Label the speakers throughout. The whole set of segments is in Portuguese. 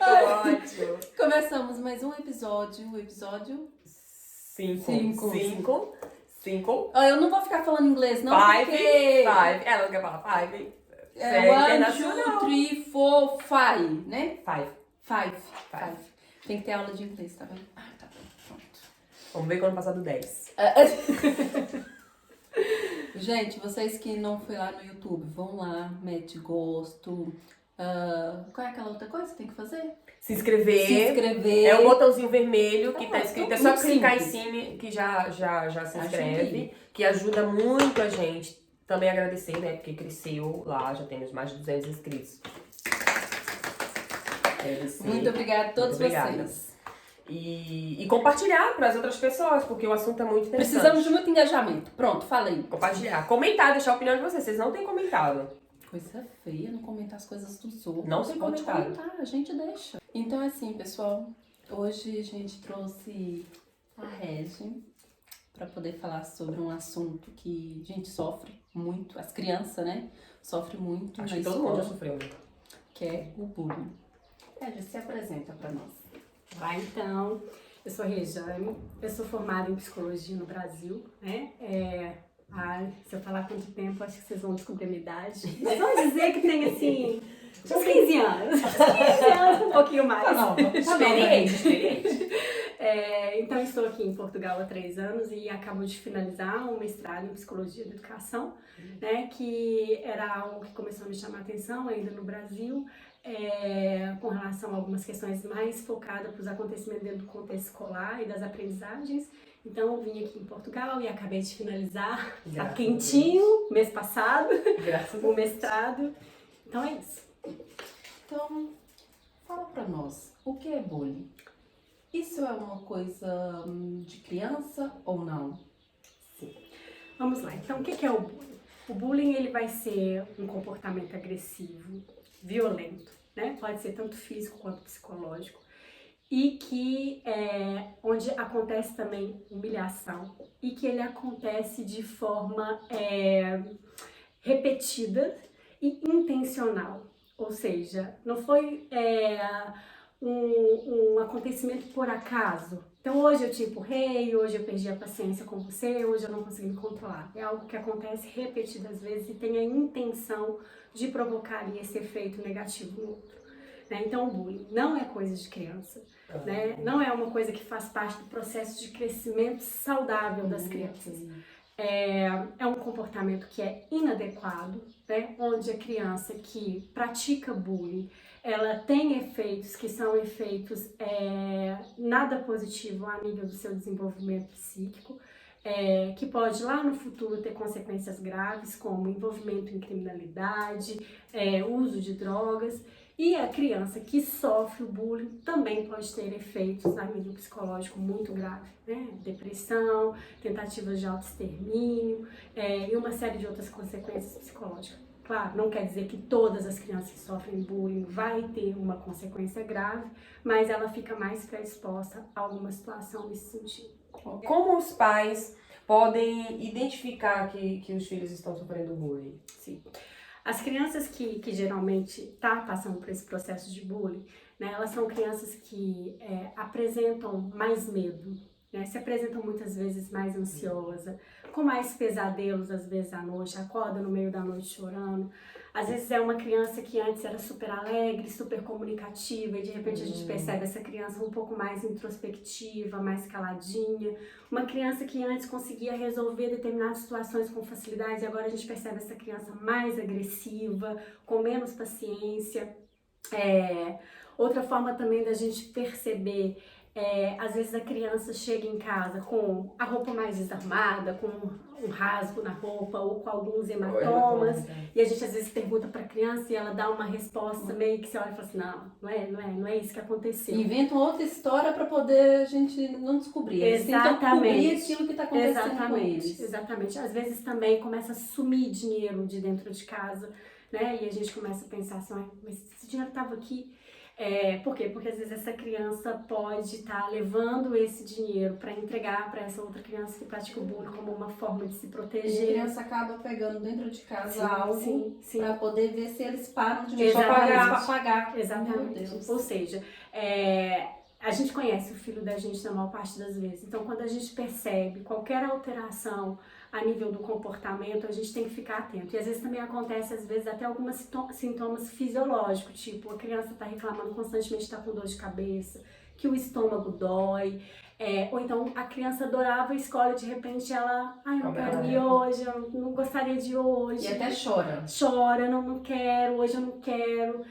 Speaker 1: ótimo.
Speaker 2: Começamos mais um episódio, o episódio
Speaker 1: 5.
Speaker 2: Eu não vou ficar falando inglês, não,
Speaker 1: Five.
Speaker 2: porque...
Speaker 1: Ela não quer falar five.
Speaker 2: É 1,
Speaker 1: internacional.
Speaker 2: 2, 3, 4, 5, né?
Speaker 1: Five.
Speaker 2: 5. Tem que ter aula de inglês, tá vendo? Ah, tá bem, pronto.
Speaker 1: Vamos ver quando passar do 10.
Speaker 2: Gente, vocês que não foi lá no YouTube, vão lá, mete gosto. Qual é aquela outra coisa que tem que fazer?
Speaker 1: Se inscrever.
Speaker 2: Se inscrever.
Speaker 1: É o botãozinho vermelho que tá escrito. É só
Speaker 2: muito
Speaker 1: clicar em
Speaker 2: simples.
Speaker 1: cima que já se inscreve.
Speaker 2: Ajude.
Speaker 1: Que ajuda muito a gente. Também agradecer, né? Porque cresceu lá, já temos mais de 200 inscritos. Agradecer.
Speaker 2: Muito obrigada a todos
Speaker 1: Muito obrigada.
Speaker 2: vocês.
Speaker 1: E compartilhar para as outras pessoas, porque o assunto é muito interessante.
Speaker 2: Precisamos de muito engajamento. Pronto, falei.
Speaker 1: Compartilhar. Comentar, deixar a opinião de vocês. Vocês não têm comentado.
Speaker 2: Coisa feia não comentar as coisas dos outros.
Speaker 1: Não tem
Speaker 2: Pode
Speaker 1: comentário.
Speaker 2: comentar, a gente deixa. Então, assim, pessoal, hoje a gente trouxe a Regi para poder falar sobre um assunto que a gente sofre muito, as crianças, né? Sofrem muito
Speaker 1: Acho
Speaker 2: na
Speaker 1: que todo
Speaker 2: escola,
Speaker 1: mundo sofreu.
Speaker 2: que é o bullying. Regi, se apresenta para nós.
Speaker 3: Então, eu sou a Rejane, eu sou formada em psicologia no Brasil, né? Se eu falar quanto tempo, acho que vocês vão descobrir a minha idade. Mas vamos dizer que tem, assim, uns 15 anos. Uns 15 anos, um pouquinho mais.
Speaker 2: Tá nova.
Speaker 1: Experiente.
Speaker 3: Então, estou aqui em Portugal há 3 anos e acabo de finalizar um mestrado em Psicologia da Educação, né, que era algo que começou a me chamar a atenção ainda no Brasil, com relação a algumas questões mais focadas para os acontecimentos dentro do contexto escolar e das aprendizagens. Então, eu vim aqui em Portugal e acabei de finalizar, tá quentinho, mês passado, o mestrado. Então, é isso.
Speaker 2: Então, fala pra nós, o que é bullying? Isso é uma coisa de criança ou não?
Speaker 3: Sim. Vamos lá. Então, o que é o bullying? O bullying, ele vai ser um comportamento agressivo, violento, né? Pode ser tanto físico quanto psicológico. E que onde acontece também humilhação e que ele acontece de forma repetida e intencional. Ou seja, não foi um acontecimento por acaso. Então hoje eu te empurrei, hoje eu perdi a paciência com você, hoje eu não consegui me controlar. É algo que acontece repetidas vezes e tem a intenção de provocar ali esse efeito negativo no outro. Né? Então o bullying não é coisa de criança, né? Não é uma coisa que faz parte do processo de crescimento saudável das crianças. É um comportamento que é inadequado, né? Onde a criança que pratica bullying, ela tem efeitos que são efeitos nada positivos a nível do seu desenvolvimento psíquico, que pode lá no futuro ter consequências graves, como envolvimento em criminalidade, uso de drogas. E a criança que sofre o bullying também pode ter efeitos a nível psicológico muito grave, né? Depressão, tentativas de autoextermínio e uma série de outras consequências psicológicas. Claro, não quer dizer que todas as crianças que sofrem bullying vai ter uma consequência grave, mas ela fica mais predisposta a alguma situação nesse sentido.
Speaker 1: Como os pais podem identificar que os filhos estão sofrendo bullying?
Speaker 3: Sim. As crianças que geralmente estão passando por esse processo de bullying, né, elas são crianças que apresentam mais medo, né, se apresentam muitas vezes mais ansiosa, com mais pesadelos às vezes à noite, acorda no meio da noite chorando. Às vezes é uma criança que antes era super alegre, super comunicativa e de repente a gente percebe essa criança um pouco mais introspectiva, mais caladinha. Uma criança que antes conseguia resolver determinadas situações com facilidade e agora a gente percebe essa criança mais agressiva, com menos paciência. Outra forma também da gente perceber às vezes a criança chega em casa com a roupa mais desarmada, com um rasgo na roupa ou com alguns hematomas, e a gente às vezes pergunta para a criança e ela dá uma resposta meio que você olha e fala assim, não é isso que aconteceu.
Speaker 2: Inventam outra história para poder a gente não descobrir. Eles tentam cobrir aquilo que está acontecendo com eles.
Speaker 3: Exatamente. Às vezes também começa a sumir dinheiro de dentro de casa, né? E a gente começa a pensar assim, mas esse dinheiro estava aqui. Por quê? Porque às vezes essa criança pode estar levando esse dinheiro para entregar para essa outra criança que pratica o bullying como uma forma de se
Speaker 2: E a
Speaker 3: proteger.
Speaker 2: criança acaba pegando dentro de casa
Speaker 3: Sim,
Speaker 2: algo
Speaker 3: sim.
Speaker 2: para poder ver se eles param de
Speaker 3: Exatamente.
Speaker 2: pagar.
Speaker 3: Exatamente.
Speaker 2: Meu Deus.
Speaker 3: Ou seja, a gente conhece o filho da gente na maior parte das vezes. Então, quando a gente percebe qualquer alteração a nível do comportamento, a gente tem que ficar atento. E às vezes também acontece, às vezes, até alguns sintomas fisiológicos, tipo, a criança está reclamando constantemente, está com dor de cabeça, que o estômago dói, ou então a criança adorava a escola e de repente ela, eu não quero ir hoje, eu não gostaria de ir hoje.
Speaker 2: E até chora.
Speaker 3: Chora, não quero, hoje eu não quero.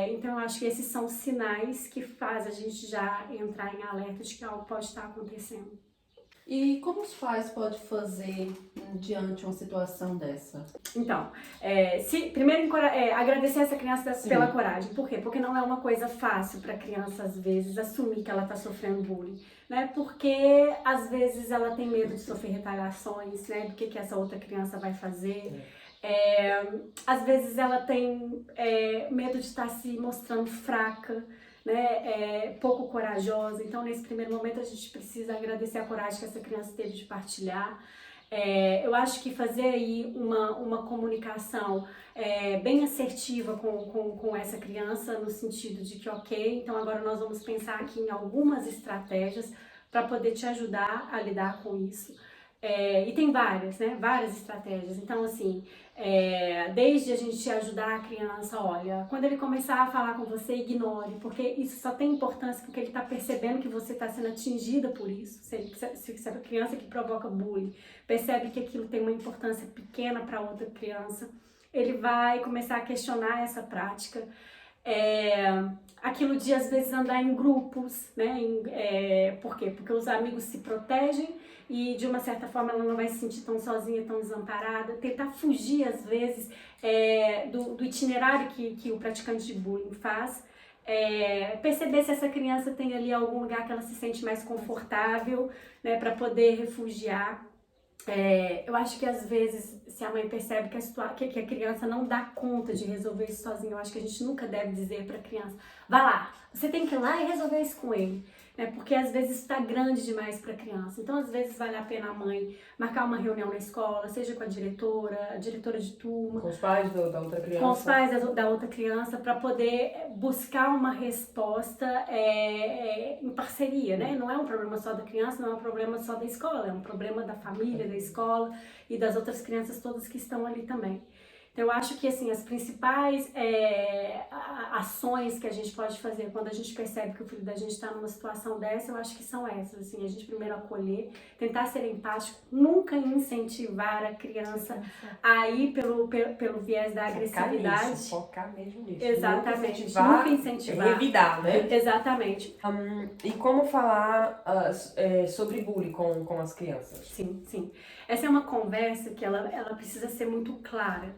Speaker 3: Então eu acho que esses são sinais que fazem a gente já entrar em alerta de que algo pode estar acontecendo.
Speaker 2: E como os pais podem fazer diante de uma situação dessa?
Speaker 3: Então, primeiro agradecer essa criança pela coragem. Por quê? Porque não é uma coisa fácil para a criança, às vezes, assumir que ela está sofrendo bullying, né? Porque, às vezes, ela tem medo de sofrer retaliações, né? Do que essa outra criança vai fazer. Às vezes, ela tem medo de estar se mostrando fraca, né, pouco corajosa. Então, nesse primeiro momento, a gente precisa agradecer a coragem que essa criança teve de partilhar. Eu acho que fazer aí uma comunicação bem assertiva com essa criança, no sentido de que, ok, então agora nós vamos pensar aqui em algumas estratégias para poder te ajudar a lidar com isso. E tem várias, né? Várias estratégias. Então, assim, desde a gente ajudar a criança, olha, quando ele começar a falar com você, ignore, porque isso só tem importância porque ele está percebendo que você está sendo atingida por isso. Se a criança que provoca bullying percebe que aquilo tem uma importância pequena para outra criança, ele vai começar a questionar essa prática. Aquilo de, às vezes, andar em grupos, né? Por quê? Porque os amigos se protegem e, de uma certa forma, ela não vai se sentir tão sozinha, tão desamparada. Tentar fugir, às vezes, do itinerário que o praticante de bullying faz. Perceber se essa criança tem ali algum lugar que ela se sente mais confortável, né, para poder refugiar. Eu acho que às vezes, se a mãe percebe que a criança não dá conta de resolver isso sozinha, eu acho que a gente nunca deve dizer para a criança, vai lá, você tem que ir lá e resolver isso com ele. Porque às vezes isso está grande demais para a criança. Então, às vezes, vale a pena a mãe marcar uma reunião na escola, seja com a diretora de turma,
Speaker 1: com os pais da outra criança.
Speaker 3: Com os pais da outra criança, para poder buscar uma resposta em parceria, né? Não é um problema só da criança, não é um problema só da escola, é um problema da família, da escola e das outras crianças todas que estão ali também. Então, eu acho que, assim, as principais ações que a gente pode fazer quando a gente percebe que o filho da gente está numa situação dessa, eu acho que são essas, assim, a gente primeiro acolher, tentar ser empático, nunca incentivar a criança a ir pelo viés da agressividade.
Speaker 1: Focar mesmo nisso.
Speaker 3: Exatamente.
Speaker 1: Nunca incentivar. Revidar, né?
Speaker 3: Exatamente.
Speaker 1: E como falar sobre bullying com as crianças?
Speaker 3: Sim. Essa é uma conversa que ela precisa ser muito clara.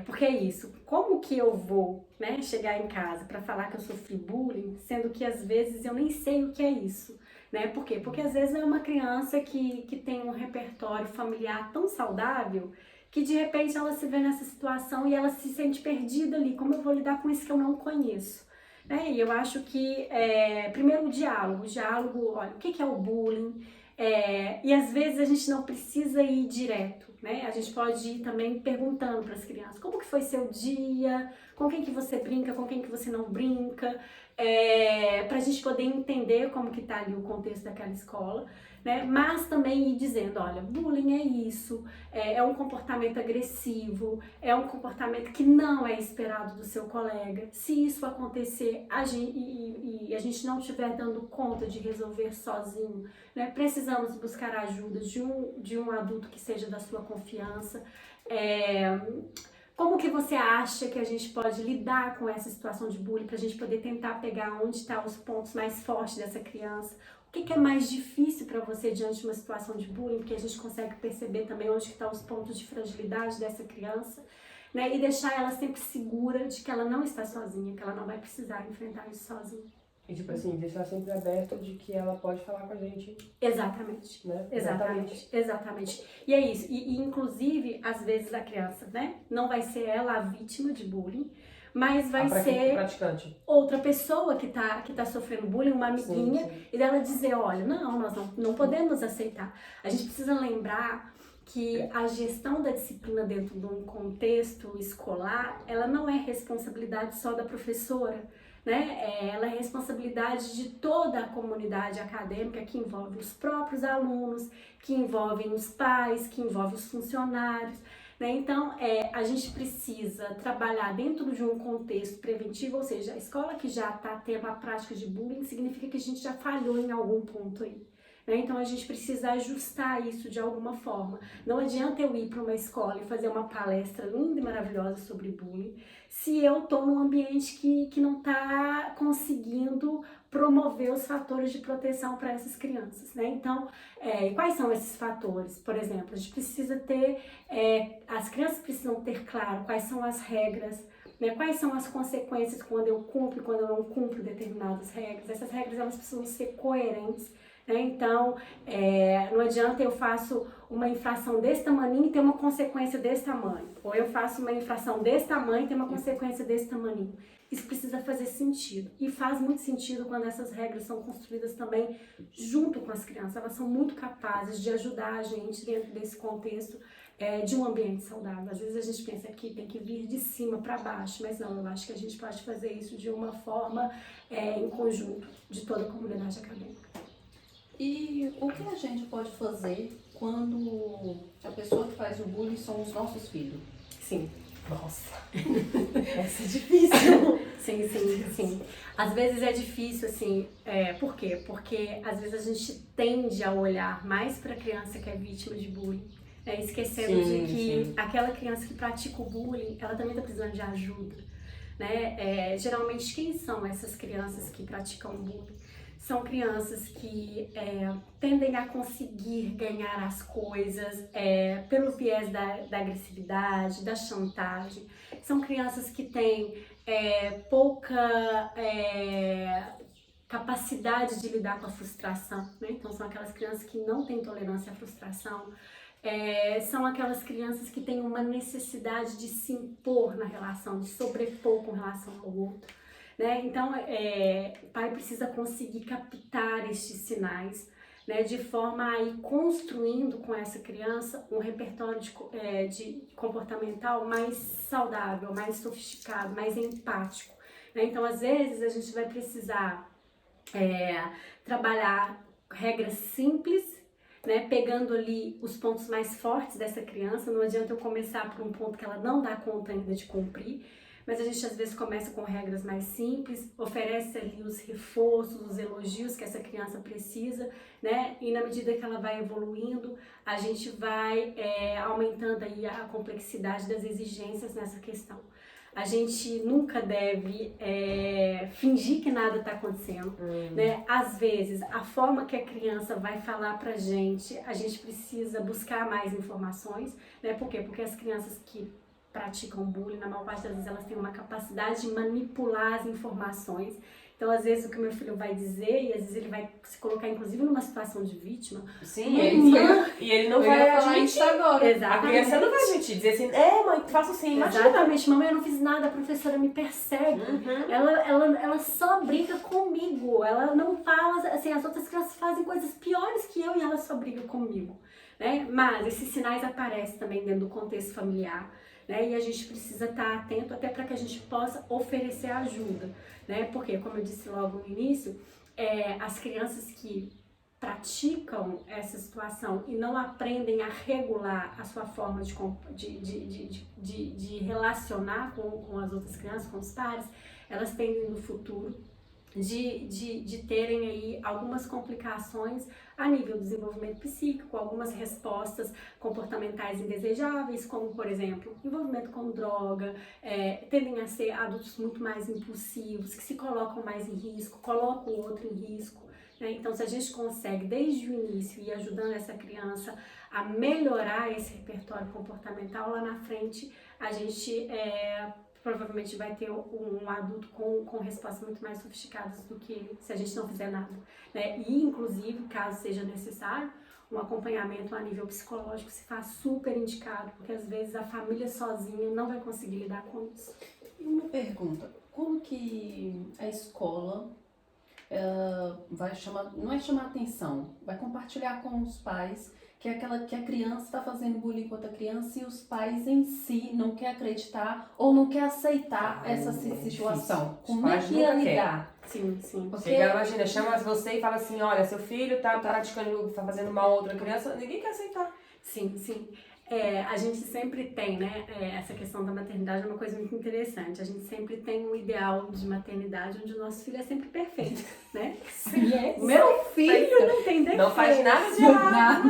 Speaker 3: Porque é isso, como que eu vou, né, chegar em casa para falar que eu sofri bullying, sendo que às vezes eu nem sei o que é isso, né? Por quê? Porque às vezes é uma criança que tem um repertório familiar tão saudável que de repente ela se vê nessa situação e ela se sente perdida ali, como eu vou lidar com isso que eu não conheço? Né? E eu acho que, primeiro o diálogo, olha, o que é o bullying? E às vezes a gente não precisa ir direto, né? A gente pode ir também perguntando para as crianças, como que foi seu dia, com quem que você brinca, com quem que você não brinca, para a gente poder entender como que tá ali o contexto daquela escola, né? Mas também ir dizendo, olha, bullying é isso, é um comportamento agressivo, é um comportamento que não é esperado do seu colega. Se isso acontecer e a gente não estiver dando conta de resolver sozinho, né, precisamos buscar a ajuda de um adulto que seja da sua confiança. Como que você acha que a gente pode lidar com essa situação de bullying para a gente poder tentar pegar onde estão os pontos mais fortes dessa criança? O que é mais difícil para você diante de uma situação de bullying? Porque a gente consegue perceber também onde estão os pontos de fragilidade dessa criança, né? E deixar ela sempre segura de que ela não está sozinha, que ela não vai precisar enfrentar isso sozinha.
Speaker 1: E, tipo assim, deixar sempre aberto de que ela pode falar com a gente.
Speaker 3: Exatamente.
Speaker 1: Né?
Speaker 3: Exatamente. E é isso. E inclusive, às vezes a criança, né, não vai ser ela a vítima de bullying, mas vai
Speaker 1: Pra
Speaker 3: ser
Speaker 1: praticante.
Speaker 3: outra pessoa que tá sofrendo bullying, uma amiguinha,
Speaker 1: Sim.
Speaker 3: e dela dizer, olha, nós não podemos aceitar. A gente precisa lembrar que a gestão da disciplina dentro de um contexto escolar, ela não é responsabilidade só da professora, né? Ela é responsabilidade de toda a comunidade acadêmica, que envolve os próprios alunos, que envolvem os pais, que envolve os funcionários, né? Então, a gente precisa trabalhar dentro de um contexto preventivo, ou seja, a escola que já está tendo a prática de bullying significa que a gente já falhou em algum ponto aí. Né? Então, a gente precisa ajustar isso de alguma forma. Não adianta eu ir para uma escola e fazer uma palestra linda e maravilhosa sobre bullying se eu estou num ambiente que não está conseguindo promover os fatores de proteção para essas crianças, né? Então, quais são esses fatores? Por exemplo, a gente precisa ter, as crianças precisam ter claro quais são as regras, né? Quais são as consequências quando eu cumpro e quando eu não cumpro determinadas regras. Essas regras, elas precisam ser coerentes, né? Então, não adianta eu faço uma infração desse tamanho e ter uma consequência desse tamanho. Ou eu faço uma infração desse tamanho e ter uma consequência desse tamanho. Isso precisa fazer sentido. E faz muito sentido quando essas regras são construídas também junto com as crianças. Elas são muito capazes de ajudar a gente dentro desse contexto de um ambiente saudável. Às vezes a gente pensa que tem que vir de cima para baixo, mas não, eu acho que a gente pode fazer isso de uma forma em conjunto, de toda a comunidade acadêmica.
Speaker 2: E o que a gente pode fazer quando a pessoa que faz o bullying são os nossos filhos?
Speaker 3: Sim.
Speaker 1: Nossa, essa é difícil.
Speaker 3: Sim. Às vezes é difícil, assim, por quê? Porque às vezes a gente tende a olhar mais para a criança que é vítima de bullying, esquecendo de que aquela criança que pratica o bullying, ela também está precisando de ajuda, né? Geralmente, quem são essas crianças que praticam bullying? São crianças que tendem a conseguir ganhar as coisas pelo viés da agressividade, da chantagem. São crianças que têm pouca capacidade de lidar com a frustração, né? Então, são aquelas crianças que não têm tolerância à frustração. São aquelas crianças que têm uma necessidade de se impor na relação, de sobrepor com relação ao outro. Né? Então, o pai precisa conseguir captar estes sinais, né? De forma a ir construindo com essa criança um repertório de comportamental mais saudável, mais sofisticado, mais empático. Né? Então, às vezes, a gente vai precisar trabalhar regras simples, né? Pegando ali os pontos mais fortes dessa criança. Não adianta eu começar por um ponto que ela não dá conta ainda de cumprir, mas a gente às vezes começa com regras mais simples, oferece ali os reforços, os elogios que essa criança precisa, né? E na medida que ela vai evoluindo, a gente vai aumentando aí a complexidade das exigências nessa questão. A gente nunca deve fingir que nada está acontecendo, né? Às vezes, a forma que a criança vai falar pra gente, a gente precisa buscar mais informações, né? Por quê? Porque as crianças que praticam bullying, na maior parte das vezes elas têm uma capacidade de manipular as informações. Então, às vezes, o que o meu filho vai dizer, e às vezes ele vai se colocar, inclusive, numa situação de vítima.
Speaker 1: Sim, ele não vai
Speaker 2: falar isso agora.
Speaker 3: Exatamente.
Speaker 1: A criança não vai admitir, dizer assim, mãe, faço assim, imagina.
Speaker 3: Exatamente, mamãe, eu não fiz nada, a professora me persegue. Ela só briga comigo, ela não fala, assim, as outras crianças fazem coisas piores que eu e ela só briga comigo. Né? Mas esses sinais aparecem também dentro do contexto familiar. Né? E a gente precisa estar atento até para que a gente possa oferecer ajuda, né? Porque, como eu disse logo no início, as crianças que praticam essa situação e não aprendem a regular a sua forma de relacionar com as outras crianças, com os pares, elas tendem no futuro de terem aí algumas complicações a nível do desenvolvimento psíquico, algumas respostas comportamentais indesejáveis, como, por exemplo, envolvimento com droga, tendem a ser adultos muito mais impulsivos, que se colocam mais em risco, colocam o outro em risco. Né? Então, se a gente consegue, desde o início, ir ajudando essa criança a melhorar esse repertório comportamental, lá na frente a gente provavelmente vai ter um adulto com respostas muito mais sofisticadas do que se a gente não fizer nada. Né? E, inclusive, caso seja necessário, um acompanhamento a nível psicológico se faz super indicado, porque às vezes a família sozinha não vai conseguir lidar com isso.
Speaker 2: E uma pergunta, como que a escola vai chamar, não é chamar atenção, vai compartilhar com os pais que a criança está fazendo bullying com outra criança e os pais em si não quer acreditar ou não quer aceitar essa situação.
Speaker 1: Os
Speaker 2: Como é
Speaker 1: pais
Speaker 2: que ia
Speaker 1: nunca querem.
Speaker 2: lidar?
Speaker 3: Sim, sim.
Speaker 2: Porque
Speaker 1: Chega, imagina, chama você e fala assim, olha, seu filho tá praticando, tá fazendo mal a outra criança, ninguém quer aceitar.
Speaker 3: Sim, sim. A gente sempre tem, né, essa questão da maternidade é uma coisa muito interessante. A gente sempre tem um ideal de maternidade onde o nosso filho é sempre perfeito, né?
Speaker 2: Yes.
Speaker 3: Meu filho não tem defeito.
Speaker 1: Não faz nada de errado.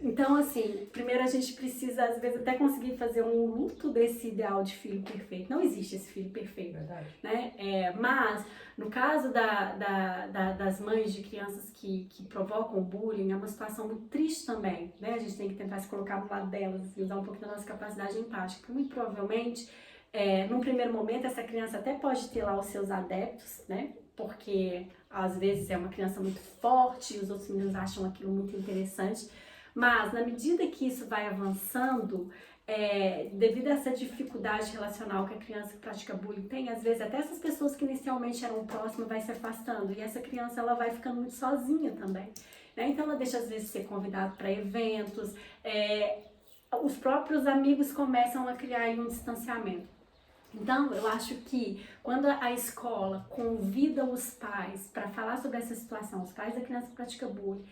Speaker 3: Então, assim, primeiro a gente precisa, às vezes, até conseguir fazer um luto desse ideal de filho perfeito. Não existe esse filho perfeito,
Speaker 1: Verdade.
Speaker 3: né? Mas, no caso das mães de crianças que provocam bullying, é uma situação muito triste também, né? A gente tem que tentar se colocar no lado delas e usar um pouco da nossa capacidade empática. Porque, muito provavelmente, num primeiro momento, essa criança até pode ter lá os seus adeptos, né? Porque, às vezes, é uma criança muito forte e os outros meninos acham aquilo muito interessante. Mas, na medida que isso vai avançando, devido a essa dificuldade relacional que a criança que pratica bullying tem, às vezes até essas pessoas que inicialmente eram próximas vai se afastando e essa criança ela vai ficando muito sozinha também, né? Então ela deixa às vezes de ser convidada para eventos, os próprios amigos começam a criar aí um distanciamento. Então, eu acho que quando a escola convida os pais para falar sobre essa situação, os pais da criança que pratica bullying,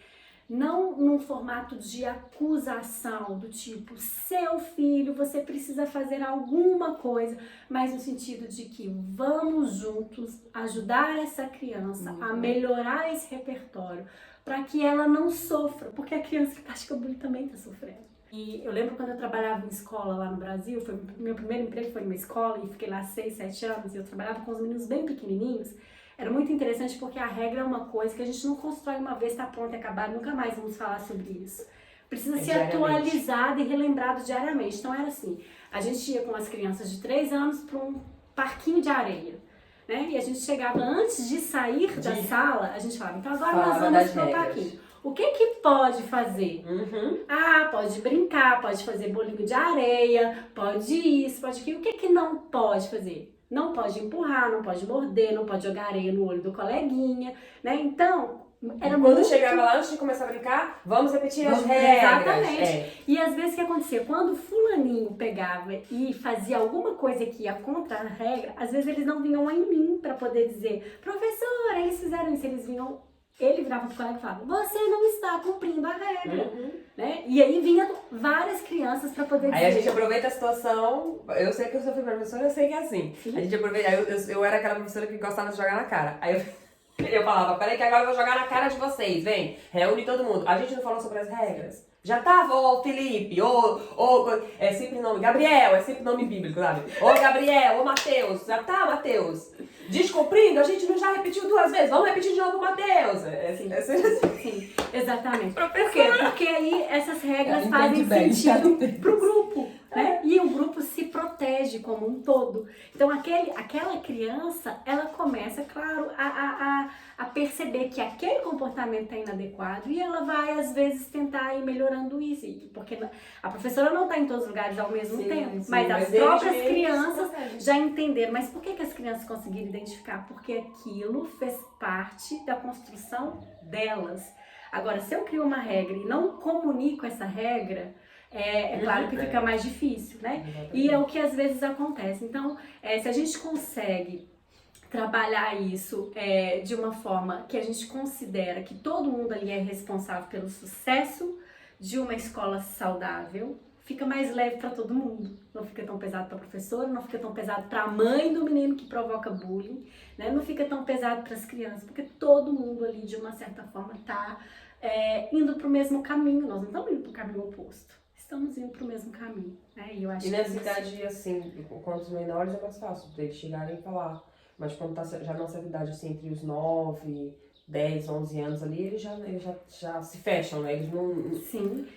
Speaker 3: não num formato de acusação, do tipo, seu filho, você precisa fazer alguma coisa, mas no sentido de que vamos juntos ajudar essa criança a melhorar esse repertório, para que ela não sofra, porque a criança que pratica bullying também está sofrendo. E eu lembro quando eu trabalhava em escola lá no Brasil, meu primeiro emprego foi numa escola e fiquei lá 6, 7 anos, e eu trabalhava com os meninos bem pequenininhos. Era muito interessante porque a regra é uma coisa que a gente não constrói uma vez, está pronto e acabado, nunca mais vamos falar sobre isso. Precisa ser atualizado e relembrado diariamente. Então era assim, a gente ia com as crianças de 3 anos para um parquinho de areia, né? E a gente chegava antes de sair da sala, a gente falava, então agora nós vamos para o parquinho. O que pode fazer? Pode brincar, pode fazer bolinho de areia, pode isso, pode aquilo. O que não pode fazer? Não pode empurrar, não pode morder, não pode jogar areia no olho do coleguinha, né? Então,
Speaker 1: Quando chegava lá, antes de começar a brincar, vamos repetir as regras.
Speaker 3: Exatamente. E às vezes o que acontecia? Quando o fulaninho pegava e fazia alguma coisa que ia contra a regra, às vezes eles não vinham em mim para poder dizer, professora, eles fizeram isso, ele virava pro colega e falava, você não está cumprindo a regra, né? E aí vinha várias crianças para poder dizer.
Speaker 1: Aí a gente aproveita a situação, eu sei que eu sou professora, eu sei que é assim. Sim. A gente aproveita, eu era aquela professora que gostava de jogar na cara. Aí eu falava, peraí que agora eu vou jogar na cara de vocês, vem, reúne todo mundo. A gente não falou sobre as regras? Já tava, ô Felipe, é sempre nome, Gabriel, é sempre nome bíblico, sabe? Ô Gabriel, ô Mateus, já tá, Mateus? Descumprindo, a gente não já repetiu 2 vezes, vamos repetir de novo, Mateus.
Speaker 3: Sim, exatamente. Por quê? Porque aí essas regras fazem sentido pro grupo, né? E o grupo se protege como um todo. Então aquela criança, ela começa, claro, a perceber que aquele comportamento é inadequado e ela vai, às vezes, tentar ir melhorando isso. Porque a professora não está em todos os lugares ao mesmo tempo, mas as próprias crianças já entenderam. Mas por que as crianças conseguiram identificar? Porque aquilo fez parte da construção delas. Agora, se eu crio uma regra e não comunico essa regra, é claro que fica mais difícil, né? E é o que às vezes acontece. Então, se a gente consegue trabalhar isso de uma forma que a gente considera que todo mundo ali é responsável pelo sucesso de uma escola saudável, fica mais leve para todo mundo. Não fica tão pesado para a professora, não fica tão pesado para a mãe do menino que provoca bullying, né? Não fica tão pesado para as crianças, porque todo mundo ali, de uma certa forma, está indo para o mesmo caminho. Nós não estamos indo para o caminho oposto. Estamos indo para o mesmo caminho, né? E eu acho
Speaker 1: nessa idade, assim, com os menores é mais fácil deles chegarem e falar. Mas quando tá já na nossa idade, assim, entre os 9, 10, 11 anos ali, eles já se fecham, né? Eles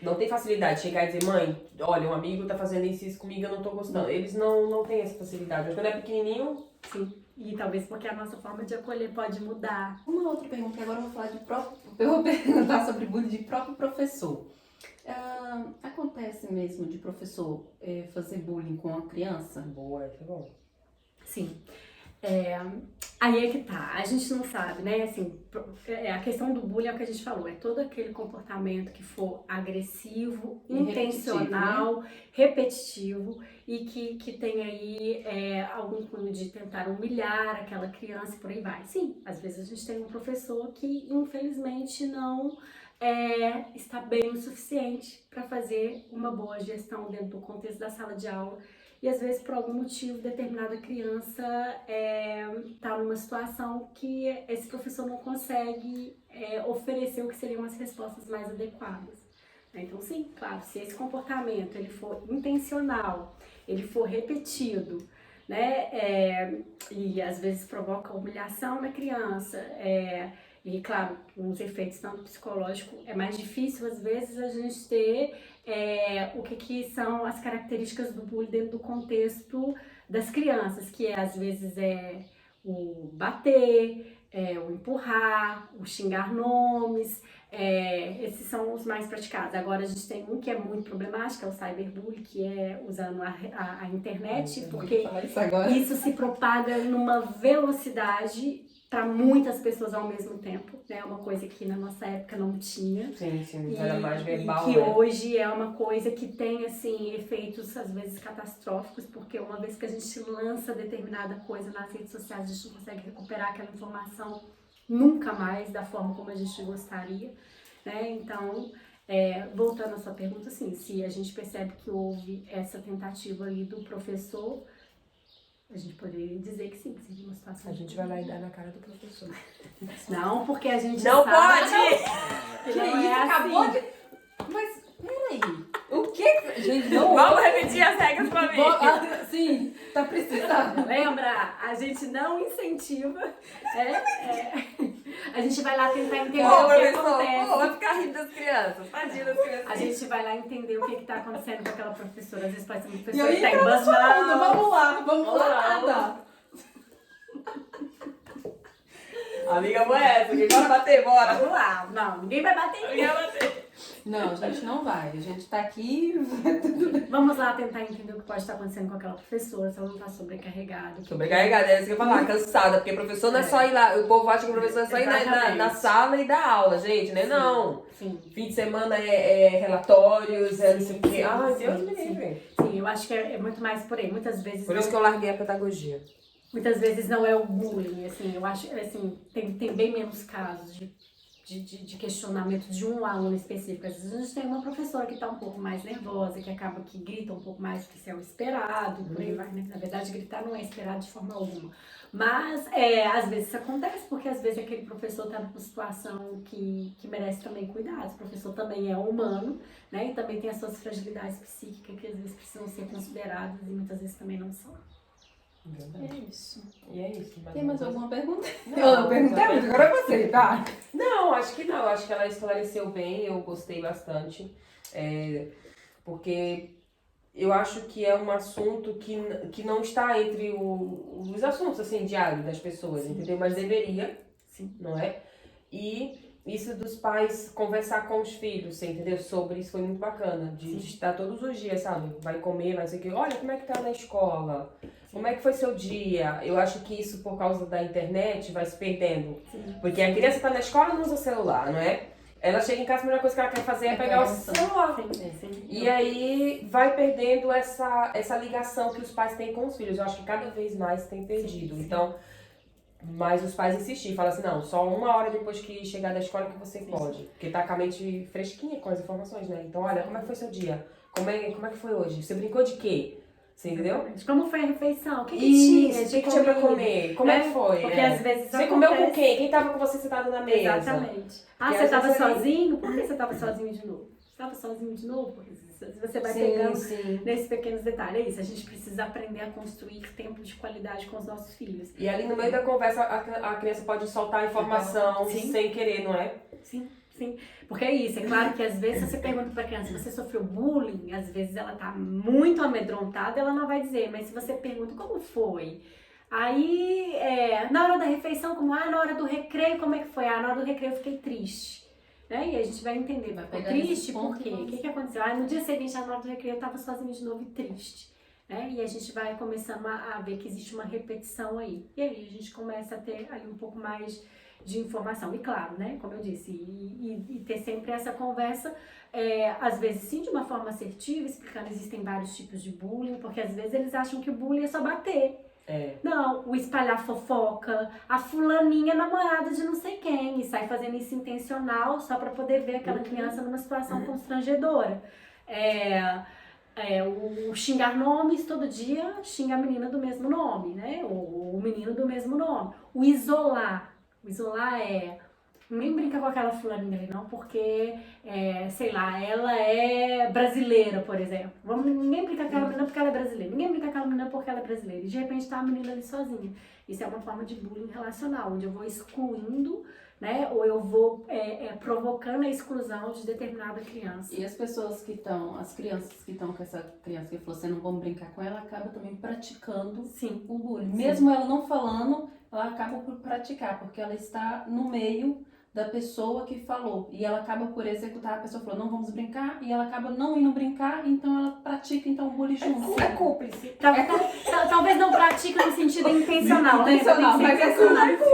Speaker 1: não têm facilidade de chegar e dizer, mãe, olha, um amigo tá fazendo isso comigo, eu não tô gostando. Eles não têm essa facilidade. Mas quando é pequenininho...
Speaker 3: Sim. E talvez porque a nossa forma de acolher pode mudar.
Speaker 2: Uma outra pergunta, que agora eu vou falar eu vou perguntar sobre bullying de próprio professor. Acontece mesmo de professor fazer bullying com a criança?
Speaker 1: Boa, isso é bom.
Speaker 3: Sim. Aí é que tá, a gente não sabe, né, assim, a questão do bullying é o que a gente falou, é todo aquele comportamento que for agressivo,
Speaker 2: E
Speaker 3: intencional, repetitivo e que tem aí algum cunho de tentar humilhar aquela criança e por aí vai. Sim, às vezes a gente tem um professor que infelizmente não está bem o suficiente para fazer uma boa gestão dentro do contexto da sala de aula. E às vezes, por algum motivo, determinada criança está numa situação que esse professor não consegue oferecer o que seriam as respostas mais adequadas. Então, sim, claro, se esse comportamento ele for intencional, ele for repetido, né, e às vezes provoca humilhação na criança, e claro, uns efeitos tanto psicológicos, é mais difícil às vezes a gente ter o que são as características do bullying dentro do contexto das crianças, que às vezes é o bater, o empurrar, o xingar nomes, esses são os mais praticados. Agora a gente tem um que é muito problemático, é o cyberbullying, que é usando a internet, porque isso se propaga numa velocidade para muitas pessoas ao mesmo tempo, né? É uma coisa que na nossa época não tinha.
Speaker 1: Sim, era mais verbal,
Speaker 3: e que
Speaker 1: né?
Speaker 3: hoje é uma coisa que tem, assim, efeitos às vezes catastróficos, porque uma vez que a gente lança determinada coisa nas redes sociais, a gente não consegue recuperar aquela informação nunca mais da forma como a gente gostaria, né? Então, voltando à sua pergunta, assim, se a gente percebe que houve essa tentativa ali do professor, a gente poderia dizer que sim, que seria uma situação.
Speaker 1: A gente vai lá e dar na cara do professor.
Speaker 3: Não, porque a gente
Speaker 1: não
Speaker 3: sabe...
Speaker 1: pode!
Speaker 3: Que isso, acabou de...
Speaker 2: Mas, peraí.
Speaker 1: O quê?
Speaker 2: Gente, não...
Speaker 1: Vamos repetir as regras pra mim.
Speaker 2: Sim, tá precisando.
Speaker 3: Lembra? A gente não incentiva. A gente vai lá tentar entender
Speaker 1: Ô,
Speaker 3: o que
Speaker 1: professor,
Speaker 3: acontece.
Speaker 1: vai ficar rindo das crianças. Tadinha das crianças.
Speaker 3: A gente vai lá entender o que tá acontecendo com aquela professora. Às vezes pode ser uma
Speaker 2: E
Speaker 3: professora
Speaker 2: aí
Speaker 3: que tá em
Speaker 2: tava chorando,
Speaker 3: burnout.
Speaker 2: vamos lá, nada.
Speaker 1: Amiga, vou essa, que bora bater, bora.
Speaker 3: Vamos lá. Não, ninguém vai bater.
Speaker 1: Ninguém vai bater.
Speaker 2: Não, a gente não vai. A gente tá aqui.
Speaker 3: Vamos lá tentar entender o que pode estar acontecendo com aquela professora, se ela não tá sobrecarregada.
Speaker 1: Sobrecarregada, é isso que eu ia falar, cansada, porque professor não é só ir lá, o povo acha que o professor é só ir na sala e dar aula, gente, né? Não.
Speaker 3: Sim.
Speaker 1: Fim de semana é relatórios, não sei o quê. Ai, Deus me livre.
Speaker 3: Sim, eu acho que é muito mais por aí. Muitas vezes.
Speaker 1: Por isso que eu larguei a pedagogia.
Speaker 3: Muitas vezes não é o bullying, assim, eu acho, assim, tem bem menos casos de questionamento de um aluno específico. Às vezes a gente tem uma professora que está um pouco mais nervosa, que acaba que grita um pouco mais do que é o esperado, por aí vai, né? Na verdade, gritar não é esperado de forma alguma. Mas, às vezes isso acontece, porque às vezes aquele professor está numa situação que merece também cuidados. O professor também é humano, né? E também tem as suas fragilidades psíquicas que às vezes precisam ser consideradas e muitas vezes também não são.
Speaker 2: É isso.
Speaker 1: E é isso.
Speaker 2: Tem mais alguma pergunta?
Speaker 1: Não,
Speaker 2: perguntei, mas agora é você, tá?
Speaker 1: Não, acho que não. Acho que ela esclareceu bem, eu gostei bastante. Porque eu acho que é um assunto que não está entre os assuntos, assim, diários das pessoas, entendeu? Mas deveria,
Speaker 3: Sim.
Speaker 1: não é? E isso dos pais conversar com os filhos, você entendeu? Sobre isso foi muito bacana. De estar todos os dias, sabe? Vai comer, vai ser que. Olha, como é que tá na escola? Como é que foi seu dia? Eu acho que isso, por causa da internet, vai se perdendo.
Speaker 3: Sim.
Speaker 1: Porque a criança tá na escola e não usa celular, não é? Ela chega em casa, a primeira coisa que ela quer fazer é pegar o celular.
Speaker 3: Sim.
Speaker 1: E aí vai perdendo essa ligação que os pais têm com os filhos. Eu acho que cada vez mais tem perdido.
Speaker 3: Sim.
Speaker 1: Então, mas os pais insistem, falam assim, não, só 1 hora depois que chegar da escola que você pode. Porque tá com a mente fresquinha com as informações, né? Então, olha, como é que foi seu dia? Como é que foi hoje? Você brincou de quê? Você entendeu?
Speaker 3: Como foi a refeição? O que
Speaker 1: Isso,
Speaker 3: tinha?
Speaker 1: o que tinha pra comer? Como é que foi?
Speaker 3: Porque às vezes
Speaker 1: você comeu com quem? Quem tava com você sentado na mesa?
Speaker 3: Exatamente.
Speaker 1: Porque
Speaker 3: Você
Speaker 1: às
Speaker 3: tava
Speaker 1: vezes
Speaker 3: sozinho? Por que você tava sozinho de novo? Você tava sozinho de novo? Porque você vai pegando nesses pequenos detalhes. É isso, a gente precisa aprender a construir tempo de qualidade com os nossos filhos.
Speaker 1: E ali no meio da conversa a criança pode soltar a informação sem querer, não é?
Speaker 3: Sim. Porque é isso, é claro que às vezes você pergunta pra criança, você sofreu bullying? Às vezes ela tá muito amedrontada, ela não vai dizer, mas se você pergunta como foi? Aí, na hora da refeição, na hora do recreio, como é que foi? Na hora do recreio eu fiquei triste. Né? E a gente vai entender, vai ficar triste por quê? O que aconteceu? No dia seguinte, na hora do recreio, eu tava sozinha de novo e triste. né? E a gente vai começando a ver que existe uma repetição aí. E aí a gente começa a ter ali um pouco mais de informação. E claro, né? Como eu disse, e ter sempre essa conversa, às vezes sim, de uma forma assertiva, explicando que existem vários tipos de bullying, porque às vezes eles acham que o bullying é só bater. Não, o espalhar fofoca, a fulaninha namorada de não sei quem, e sai fazendo isso intencional só pra poder ver aquela criança numa situação constrangedora. O xingar nomes todo dia, xinga a menina do mesmo nome, né? Ou o menino do mesmo nome. O isolar nem brinca com aquela fulaninha ali não, porque, sei lá, ela é brasileira, por exemplo. Ninguém brinca com aquela menina porque ela é brasileira. Ninguém brinca com aquela menina porque ela é brasileira. E de repente tá a menina ali sozinha. Isso é uma forma de bullying relacional, onde eu vou excluindo, né? Ou eu vou provocando a exclusão de determinada criança.
Speaker 2: E as crianças que estão com essa criança que falou, você não vamos brincar com ela, acaba também praticando o bullying. Mesmo ela não falando, ela acaba por praticar, porque ela está no meio da pessoa que falou. E ela acaba por executar, a pessoa falou, não vamos brincar, e ela acaba não indo brincar, então ela pratica o bullying junto.
Speaker 3: É cúmplice. Talvez não pratique no sentido intencional, né?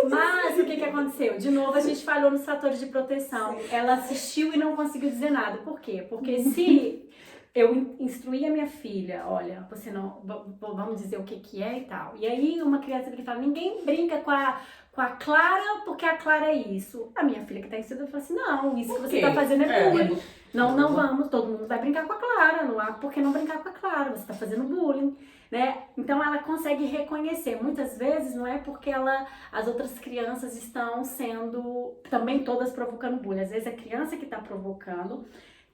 Speaker 3: Mas o que aconteceu? De novo, a gente falhou nos fatores de proteção. Ela assistiu e não conseguiu dizer nada. Por quê? Porque se eu instruir a minha filha, olha, você não, vamos dizer o que é e tal. E aí uma criança que fala, ninguém brinca com a Clara, porque a Clara é isso. A minha filha que tá ensinando fala assim, não, isso que você tá fazendo é bullying. Não vamos, todo mundo vai brincar com a Clara, não há por que não brincar com a Clara, você tá fazendo bullying, né? Então ela consegue reconhecer, muitas vezes não é porque as outras crianças estão sendo também todas provocando bullying, às vezes a criança que tá provocando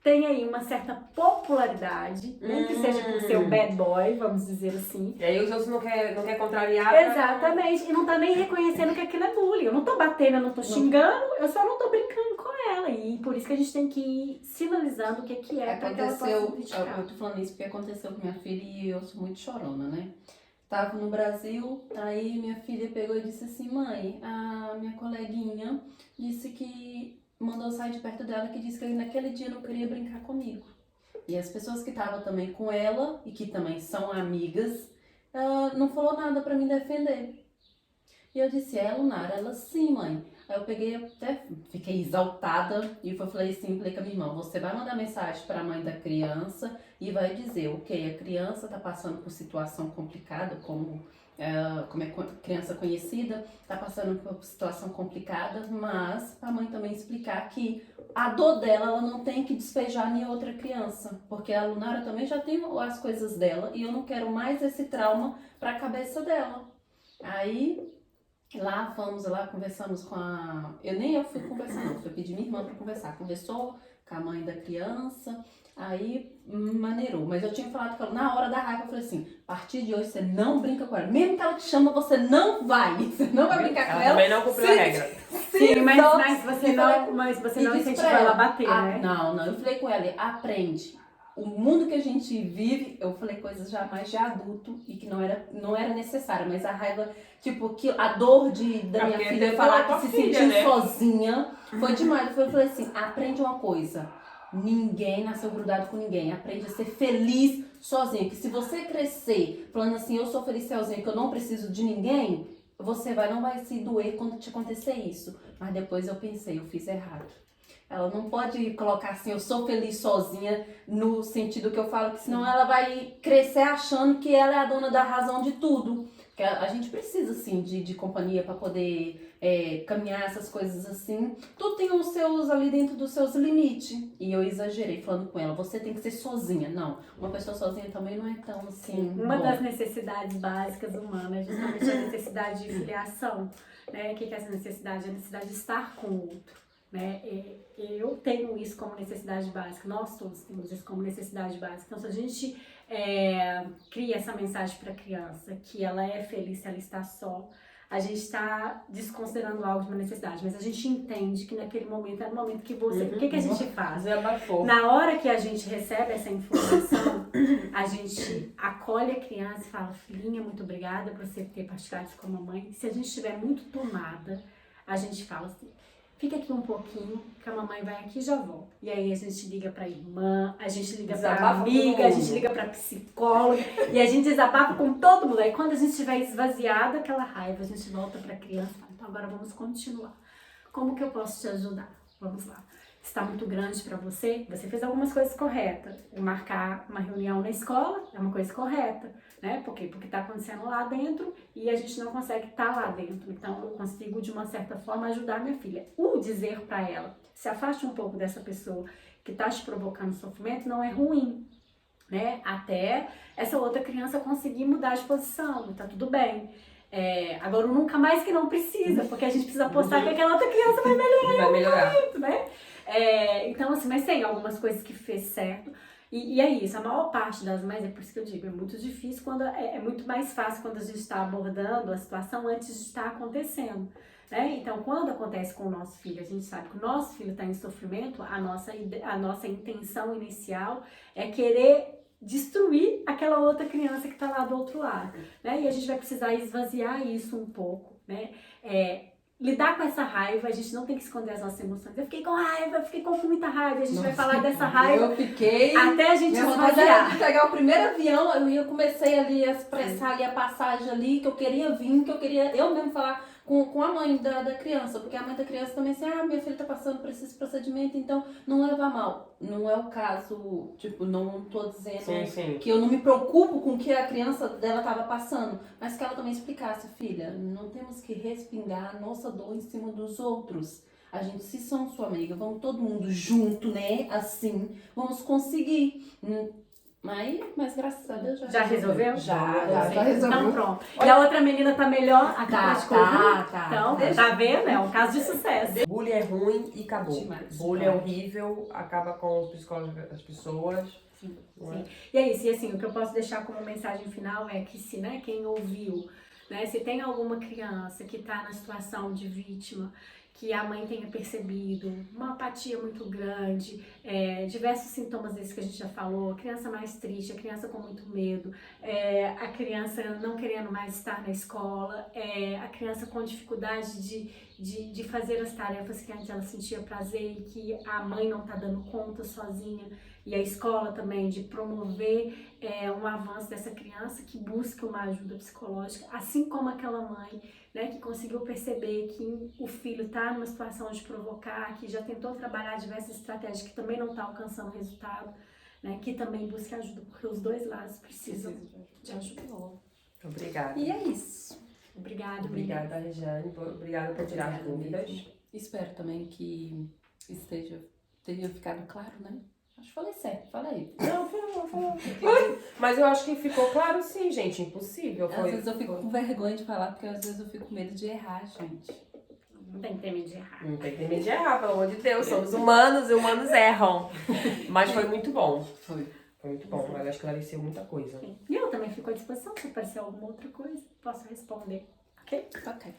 Speaker 3: tem aí uma certa popularidade, nem que seja por ser o bad boy, vamos dizer assim.
Speaker 1: E aí os outros não quer contrariar.
Speaker 3: Exatamente, e não tá nem reconhecendo que aquilo é bullying. Eu não tô batendo, eu não tô xingando, eu só não tô brincando com ela. E por isso que a gente tem que ir sinalizando o que é pra que ela possa criticar.
Speaker 2: Eu tô falando isso porque aconteceu com minha filha e eu sou muito chorona, né? Tava no Brasil, aí minha filha pegou e disse assim, mãe, a minha coleguinha disse que mandou sair de perto dela, que disse que naquele dia não queria brincar comigo. E as pessoas que estavam também com ela, e que também são amigas, não falou nada pra me defender. E eu disse, Lunara? Ela, sim, mãe. Aí eu peguei, até fiquei exaltada, e falei com a minha irmã, você vai mandar mensagem pra mãe da criança e vai dizer, ok, a criança tá passando por situação complicada, como é criança conhecida, está passando por situação complicada, mas a mãe também explicar que a dor dela, ela não tem que despejar em outra criança, porque a Lunara também já tem as coisas dela e eu não quero mais esse trauma para a cabeça dela. Aí fomos lá, conversamos com eu fui conversar, não, fui pedir minha irmã para conversar, conversou com a mãe da criança. Aí maneirou, mas eu tinha falado com ela na hora da raiva, eu falei assim, a partir de hoje você não brinca com ela, mesmo que ela te chama, você não vai brincar com ela.
Speaker 1: Também não cumpriu a regra.
Speaker 3: Sim, mas você não incentivou ela a bater, né?
Speaker 2: Não, eu falei com ela, aprende. O mundo que a gente vive, eu falei coisas já mais de adulto e que não era necessário, mas a raiva, tipo, que a dor da minha filha falar que se sentiu sozinha, foi demais. Eu falei assim, aprende uma coisa. Ninguém nasceu grudado com ninguém. Aprende a ser feliz sozinho. Que se você crescer falando assim, eu sou feliz sozinho, que eu não preciso de ninguém, você não vai se doer quando te acontecer isso. Mas depois eu pensei, eu fiz errado. Ela não pode colocar assim, eu sou feliz sozinha, no sentido que eu falo, que senão ela vai crescer achando que ela é a dona da razão de tudo. Porque a gente precisa, assim, de companhia para poder caminhar essas coisas assim. Tudo tem os seus, ali dentro dos seus limites. E eu exagerei falando com ela, você tem que ser sozinha. Não, uma pessoa sozinha também não é tão assim.
Speaker 3: Uma das necessidades básicas humanas é justamente a necessidade de filiação. Né? O que é essa necessidade? A necessidade de estar com o outro. Né? Eu tenho isso como necessidade básica, nós todos temos isso como necessidade básica. Então, se a gente cria essa mensagem para a criança que ela é feliz se ela está só, a gente está desconsiderando algo de uma necessidade, mas a gente entende que naquele momento é o momento que você... O que a gente faz? Na hora que a gente recebe essa informação, a gente acolhe a criança e fala, filhinha, muito obrigada por você ter partilhado isso com a mamãe. Se a gente estiver muito tomada, a gente fala assim, fica aqui um pouquinho, que a mamãe vai aqui e já volta. E aí a gente liga pra irmã, a gente liga pra
Speaker 1: Desabafa com todo
Speaker 3: amiga, a gente
Speaker 1: mundo.
Speaker 3: liga pra psicóloga, e a gente desabafa com todo mundo. Aí quando a gente estiver esvaziado aquela raiva, a gente volta pra criança e fala, então agora vamos continuar. Como que eu posso te ajudar? Vamos lá. Está muito grande para você? Você fez algumas coisas corretas. Marcar uma reunião na escola é uma coisa correta, né? Por quê? Porque está acontecendo lá dentro e a gente não consegue estar lá dentro. Então, eu consigo, de uma certa forma, ajudar minha filha. O dizer para ela, se afaste um pouco dessa pessoa que está te provocando sofrimento, não é ruim, né? Até essa outra criança conseguir mudar de posição, e tá tudo bem. Agora, nunca mais que não precisa, porque a gente precisa apostar que aquela outra criança vai melhorar.
Speaker 1: Vai melhorar.
Speaker 3: Né? Então, assim, mas tem algumas coisas que fez certo. E é isso, a maior parte das mães, é por isso que eu digo, é muito difícil, quando é muito mais fácil quando a gente está abordando a situação antes de estar acontecendo. Né? Então, quando acontece com o nosso filho, a gente sabe que o nosso filho está em sofrimento, a nossa intenção inicial é querer destruir aquela outra criança que está lá do outro lado. Né? E a gente vai precisar esvaziar isso um pouco, né? Lidar com essa raiva, a gente não tem que esconder as nossas emoções. Eu fiquei com raiva, eu fiquei com muita raiva, a gente vai falar dessa raiva
Speaker 2: Eu fiquei...
Speaker 3: até a gente
Speaker 2: Minha vontade era
Speaker 3: esvaziar.
Speaker 2: de pegar o primeiro avião, eu comecei ali a expressar ali a passagem ali, que eu queria vir, que eu queria eu mesmo falar com a mãe da criança, porque a mãe da criança também assim, minha filha tá passando por esse procedimento, então não leva a mal. Não é o caso, tipo, não tô dizendo
Speaker 1: Sim.
Speaker 2: que eu não me preocupo com o que a criança dela tava passando, mas que ela também explicasse, filha, não temos que respingar a nossa dor em cima dos outros. A gente, se são sua amiga, vamos todo mundo junto, né? Assim, vamos conseguir. Mas graças a Deus
Speaker 3: Já resolveu?
Speaker 2: Já resolveu.
Speaker 3: Então pronto. E a outra menina tá melhor? A que praticou bullying?
Speaker 2: Tá.
Speaker 3: Então, tá vendo? É um caso de sucesso.
Speaker 1: Bullying é ruim e acabou.
Speaker 2: Demais.
Speaker 1: Bullying é horrível, acaba com os psicólogos das pessoas.
Speaker 3: Sim.
Speaker 1: Não é?
Speaker 3: E é isso. E assim, o que eu posso deixar como mensagem final é que se, né, quem ouviu, né, se tem alguma criança que tá na situação de vítima, que a mãe tenha percebido, uma apatia muito grande, diversos sintomas desses que a gente já falou, a criança mais triste, a criança com muito medo, a criança não querendo mais estar na escola, a criança com dificuldade de fazer as tarefas que antes ela sentia prazer e que a mãe não está dando conta sozinha, e a escola também de promover um avanço dessa criança que busca uma ajuda psicológica, assim como aquela mãe, né, que conseguiu perceber que o filho está numa situação de provocar, que já tentou trabalhar diversas estratégias que também não está alcançando resultado, né, que também busque ajuda, porque os dois lados precisam de ajuda.
Speaker 1: Obrigada.
Speaker 2: E é isso.
Speaker 3: Obrigada,
Speaker 1: Obrigada, Regiane. Obrigada por tirar as
Speaker 2: Obrigada
Speaker 1: dúvidas.
Speaker 2: mesmo. Espero também que tenha ficado claro, né? Acho que falei certo, falei.
Speaker 1: Não, falou. Mas eu acho que ficou claro sim, gente. Impossível.
Speaker 2: Às vezes eu fico com vergonha de falar, porque às vezes eu fico com medo de errar, gente.
Speaker 3: Não tem que ter medo de errar.
Speaker 1: Não tem que ter medo de errar, pelo amor de Deus. Somos humanos e humanos erram. Mas foi muito bom.
Speaker 2: Foi.
Speaker 1: Foi muito bom. Ela esclareceu muita coisa.
Speaker 3: E eu também fico à disposição, se aparecer alguma outra coisa, posso responder. Ok?
Speaker 2: Ok.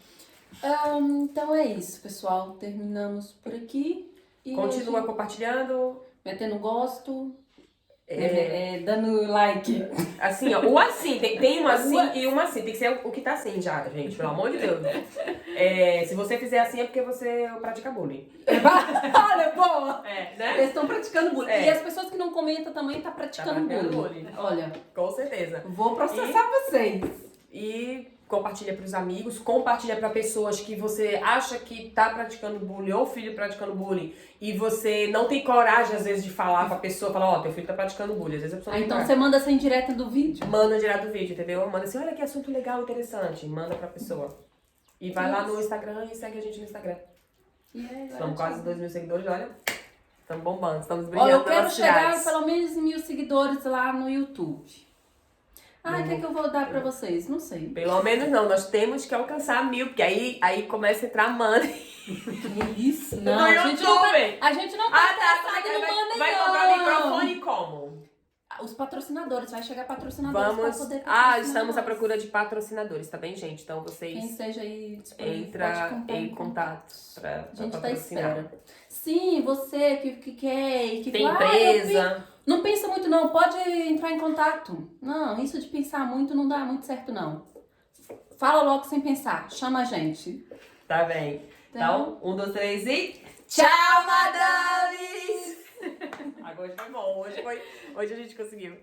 Speaker 2: Então é isso, pessoal. Terminamos por aqui. E
Speaker 1: Continua
Speaker 2: hoje,
Speaker 1: compartilhando.
Speaker 2: metendo gosto, dando like.
Speaker 1: Assim, ó. O assim. Tem um assim e um assim. Tem que ser o que tá assim já, gente. Pelo amor de Deus. Se você fizer assim é porque você pratica bullying.
Speaker 2: Olha, boa!
Speaker 1: Né?
Speaker 2: Eles estão praticando bullying.
Speaker 1: É.
Speaker 2: E as pessoas que não comentam também tá praticando bullying. Olha,
Speaker 1: Com certeza.
Speaker 2: vou processar vocês.
Speaker 1: E compartilha pros amigos, compartilha pra pessoas que você acha que tá praticando bullying ou filho praticando bullying e você não tem coragem às vezes de falar pra pessoa, falar, teu filho tá praticando bullying. Às vezes a pessoa não tem
Speaker 2: Então
Speaker 1: coragem.
Speaker 2: você manda essa indireta do vídeo.
Speaker 1: Manda direto do vídeo, entendeu? Manda assim, olha que assunto legal, interessante. Manda pra pessoa. E vai lá no Instagram e segue a gente no Instagram. Estamos quase 2.000 seguidores, olha. Estamos bombando, estamos brilhando.
Speaker 2: Olha, eu quero
Speaker 1: nas
Speaker 2: chegar
Speaker 1: cidades.
Speaker 2: pelo menos em 1.000 seguidores lá no YouTube. O que é que eu vou dar pra vocês? Não sei.
Speaker 1: Pelo menos não, nós temos que alcançar 1.000, porque aí começa a entrar money.
Speaker 2: Que isso? Não,
Speaker 1: No
Speaker 2: a gente não tá,
Speaker 1: YouTube.
Speaker 2: a gente não tá
Speaker 1: Como é que
Speaker 2: interessado no money,
Speaker 1: vai
Speaker 2: não.
Speaker 1: comprar microfone como?
Speaker 2: Os patrocinadores, vai chegar patrocinadores
Speaker 1: Vamos.
Speaker 2: pra poder patrocinar
Speaker 1: Estamos à
Speaker 2: nós.
Speaker 1: procura de patrocinadores, tá bem, gente? Então
Speaker 2: Quem
Speaker 1: vocês
Speaker 2: esteja aí disponível, pode
Speaker 1: entra
Speaker 2: comprar
Speaker 1: em contato pra
Speaker 2: A gente tá à
Speaker 1: patrocinar.
Speaker 2: espera. Sim, você que quer e que
Speaker 1: Tem
Speaker 2: fala,
Speaker 1: empresa.
Speaker 2: não pensa muito não, pode entrar em contato. Não, isso de pensar muito não dá muito certo não. Fala logo sem pensar, chama a gente.
Speaker 1: Tá bem. Então, 1, 2, 3 e... Tchau, madames! Agora foi bom. Hoje a gente conseguiu.